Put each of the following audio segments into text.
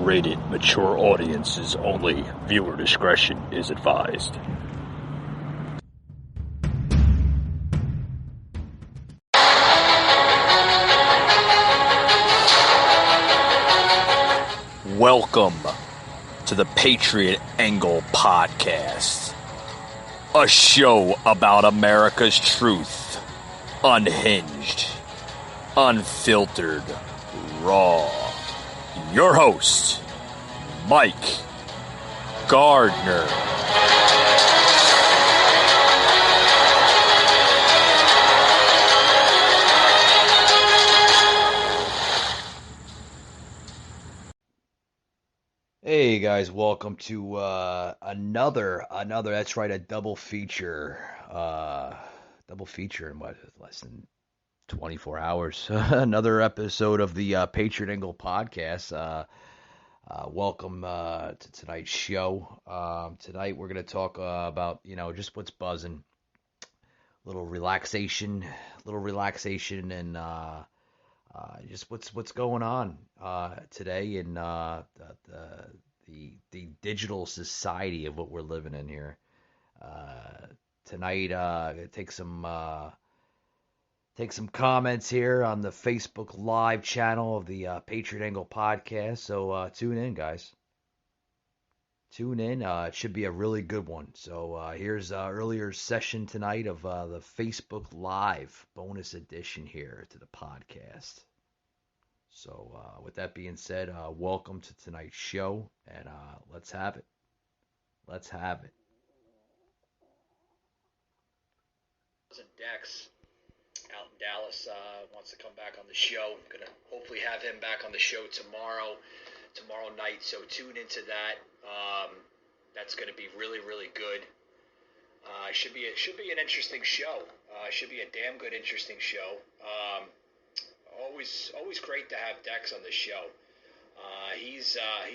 rated mature audiences only. Viewer discretion is advised. Welcome to the Patriot Angle Podcast, a show about America's truth, unhinged, unfiltered, raw. Your host, Mike Gardner. Hey guys, welcome to another that's right, a double feature. Double feature in what, less than 24 hours. Another episode of the Patriot Angle Podcast. Welcome to tonight's show. Tonight we're going to talk about, just what's buzzing. Little relaxation and just what's going on today in the digital society of what we're living in here. Tonight, gonna take some comments here on the Facebook Live channel of the Patriot Angle Podcast. So tune in, guys. Tune in. It should be a really good one. So here's earlier session tonight of the Facebook Live bonus edition here to the podcast. So with that being said, welcome to tonight's show, and let's have it. Let's have it. Dex out in Dallas wants to come back on the show. I'm going to hopefully have him back on the show tomorrow night, so tune into that. That's going to be really, really good. Should be an interesting show. Should be a damn good, interesting show. Always great to have Dex on the show. He's a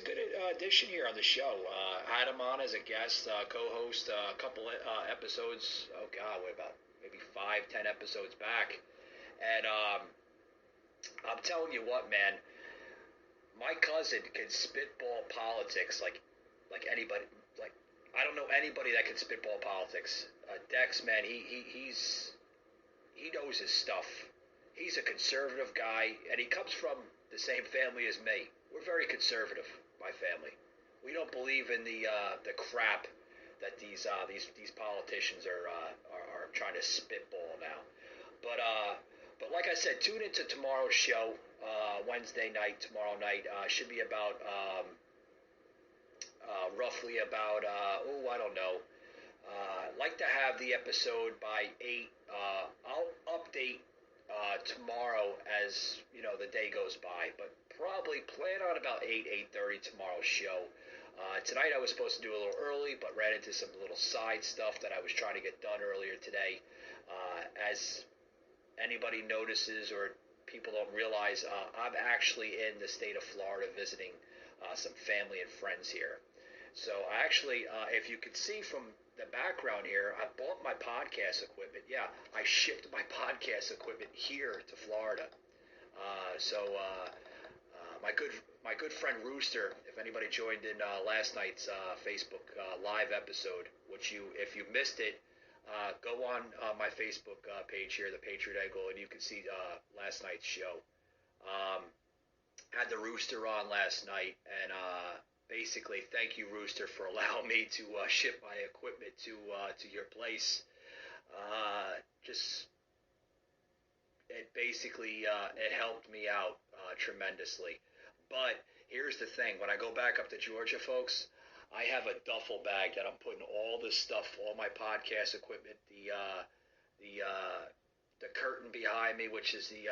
good addition here on the show. Had him on as a guest, co-host a couple episodes. Oh God, what about maybe 5-10 episodes back? And I'm telling you what, man, my cousin can spitball politics like anybody. Like, I don't know anybody that can spitball politics. Dex, man, he knows his stuff. He's a conservative guy, and he comes from the same family as me. We're very conservative, my family. We don't believe in the crap that these politicians are trying to spitball now. But like I said, tune into tomorrow's show, Wednesday night, tomorrow night. Should be about roughly about I don't know. Like to have the episode by 8. I'll update tomorrow as the day goes by, but probably plan on about 8:30 tomorrow's show. Tonight I was supposed to do a little early, but ran into some little side stuff that I was trying to get done earlier today. As anybody notices or people don't realize, I'm actually in the state of Florida visiting some family and friends here. So I actually, if you can see from the background here, I bought my podcast equipment. Yeah, I shipped my podcast equipment here to Florida. My good friend Rooster, if anybody joined in last night's Facebook live episode, which if you missed it, go on my Facebook page here, the Patriot Angle, and you can see last night's show. Had the Rooster on last night, and basically, thank you, Rooster, for allowing me to ship my equipment to your place. It helped me out tremendously. But here's the thing: when I go back up to Georgia, folks, I have a duffel bag that I'm putting all this stuff, all my podcast equipment, the curtain behind me, which is the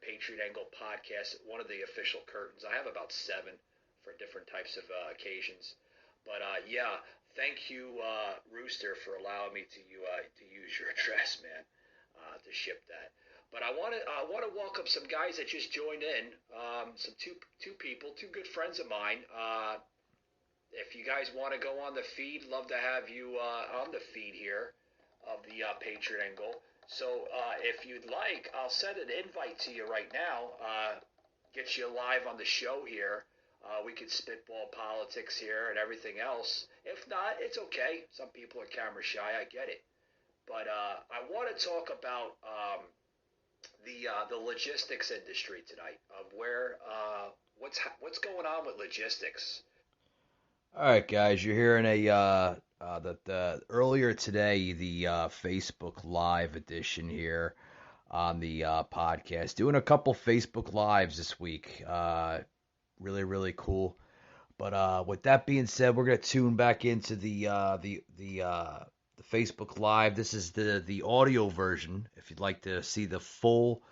Patriot Angle Podcast, one of the official curtains. I have about 7 for different types of occasions. But yeah, thank you, Rooster, for allowing me to use your address, man, to ship that. But I want to welcome some guys that just joined in. Some two people, two good friends of mine. If you guys want to go on the feed, love to have you on the feed here of the Patriot Angle. So if you'd like, I'll send an invite to you right now. Get you live on the show here. We could spitball politics here and everything else. If not, it's okay. Some people are camera shy. I get it. But I want to talk about the logistics industry tonight of where what's going on with logistics. All right, guys, you're hearing the earlier today the Facebook Live edition here on the podcast. Doing a couple Facebook Lives this week. Really, really cool. But with that being said, we're gonna tune back into the Facebook Live. This is the audio version. If you'd like to see the full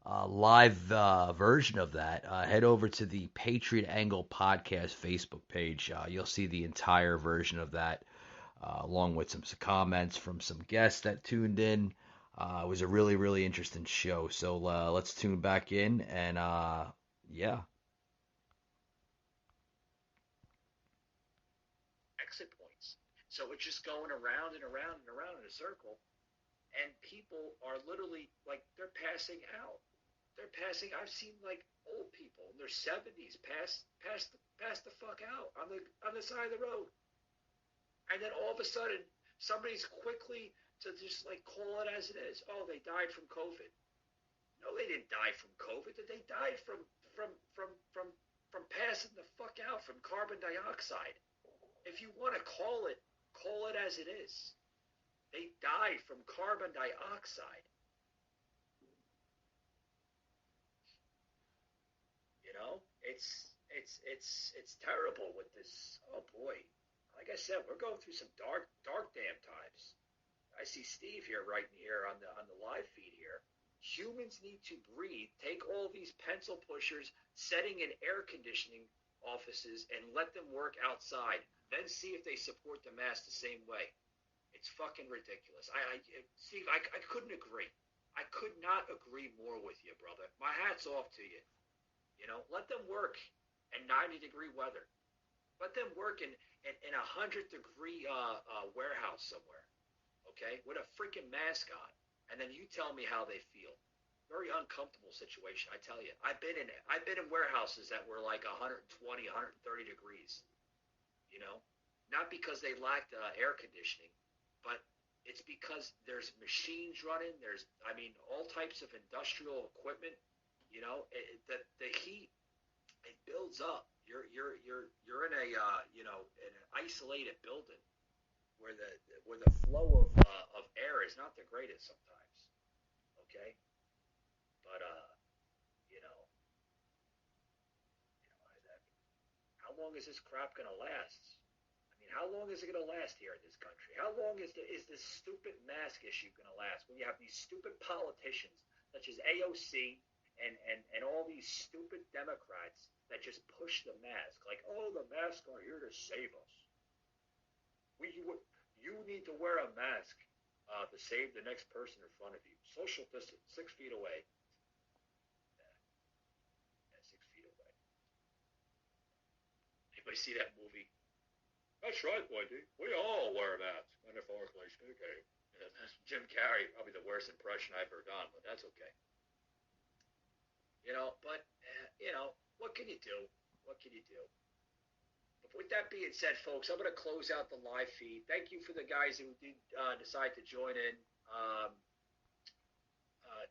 live version of that, head over to the Patriot Angle Podcast Facebook page. You'll see the entire version of that, along with some comments from some guests that tuned in. It was a really, really interesting show. So let's tune back in and yeah. Exit points. So it's just going around and around and around in a circle, and people are literally like they're passing out. They're passing. I've seen like old people in their 70s pass the fuck out on the side of the road, and then all of a sudden somebody's quickly to just like call it as it is. Oh, they died from COVID. No, they didn't die from COVID. They died from passing the fuck out from carbon dioxide. If you want to call it as it is. They died from carbon dioxide. You know, it's terrible with this. Oh boy, like I said, we're going through some dark damn times. I see Steve here writing here on the live feed here. Humans need to breathe. Take all these pencil pushers, setting in air conditioning offices, and let them work outside. Then see if they support the mask the same way. It's fucking ridiculous. Steve, I couldn't agree. I could not agree more with you, brother. My hat's off to you. You know, let them work in 90-degree weather. Let them work in a 100-degree warehouse somewhere, okay, with a freaking mask on, and then you tell me how they feel. Very uncomfortable situation, I tell you. I've been in warehouses that were like 120, 130 degrees. You know, not because they lacked air conditioning, but it's because there's machines running. There's, all types of industrial equipment. You know, the heat, it builds up. You're in a in an isolated building where the flow of air is not the greatest sometimes. Okay, but how long is this crap gonna last? How long is it going to last here in this country? How long is this stupid mask issue going to last when you have these stupid politicians such as AOC and all these stupid Democrats that just push the mask like, oh, the masks are here to save us. You need to wear a mask to save the next person in front of you. Social distance, 6 feet away. Yeah, 6 feet away. Anybody see that movie? That's right, Wendy. We all wear masks. Metaphorically speaking. Jim Carrey, probably the worst impression I've ever done, but that's okay. What can you do? What can you do? But with that being said, folks, I'm going to close out the live feed. Thank you for the guys who did decide to join in.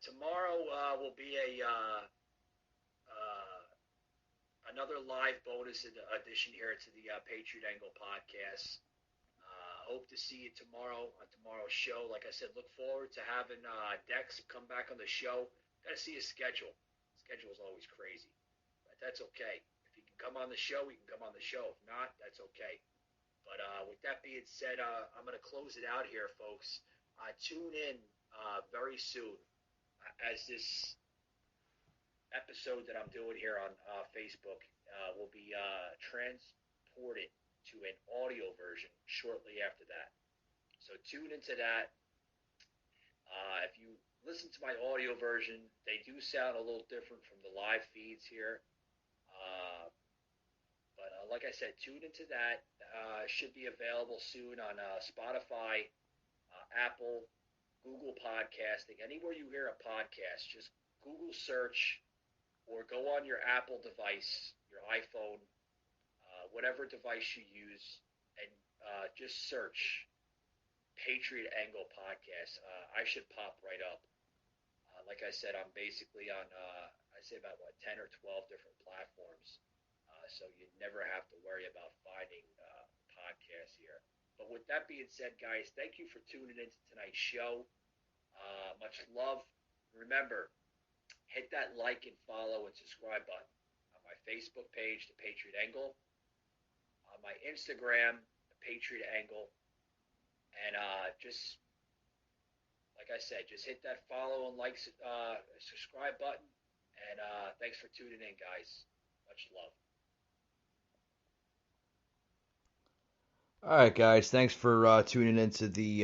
Tomorrow will be another live bonus edition here to the Patriot Angle podcast. Hope to see you tomorrow on tomorrow's show. Like I said, look forward to having Dex come back on the show. Got to see his schedule. Schedule is always crazy, but that's okay. If he can come on the show, he can come on the show. If not, that's okay. But with that being said, I'm going to close it out here, folks. Tune in very soon as this episode that I'm doing here on Facebook will be transported to an audio version shortly after that. So tune into that. If you listen to my audio version, they do sound a little different from the live feeds here. But like I said, tune into that. Should be available soon on Spotify, Apple, Google Podcasting. Anywhere you hear a podcast, just Google search or go on your Apple device, your iPhone, whatever device you use, and just search Patriot Angle Podcast. I should pop right up. Like I said, I'm basically on, I say about 10 or 12 different platforms. So you never have to worry about finding podcasts here. But with that being said, guys, thank you for tuning into tonight's show. Much love. Remember, hit that like and follow and subscribe button on my Facebook page, The Patriot Angle, on my Instagram, The Patriot Angle, and just, like I said, just hit that follow and like, subscribe button, and thanks for tuning in, guys. Much love. All right, guys. Thanks for tuning into the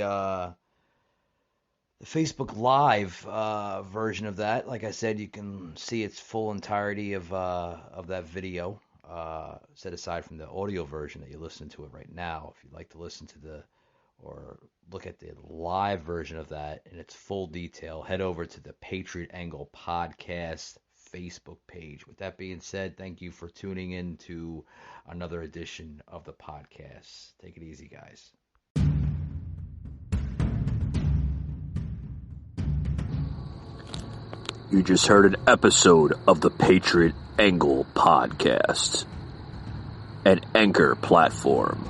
Facebook Live version of that. Like I said, you can see its full entirety of that video, set aside from the audio version that you're listening to it right now. If you'd like to listen to or look at the live version of that in its full detail, head over to the Patriot Angle Podcast Facebook page. With that being said, thank you for tuning in to another edition of the podcast. Take it easy, guys. You just heard an episode of the Patriot Angle Podcast, an Anchor platform.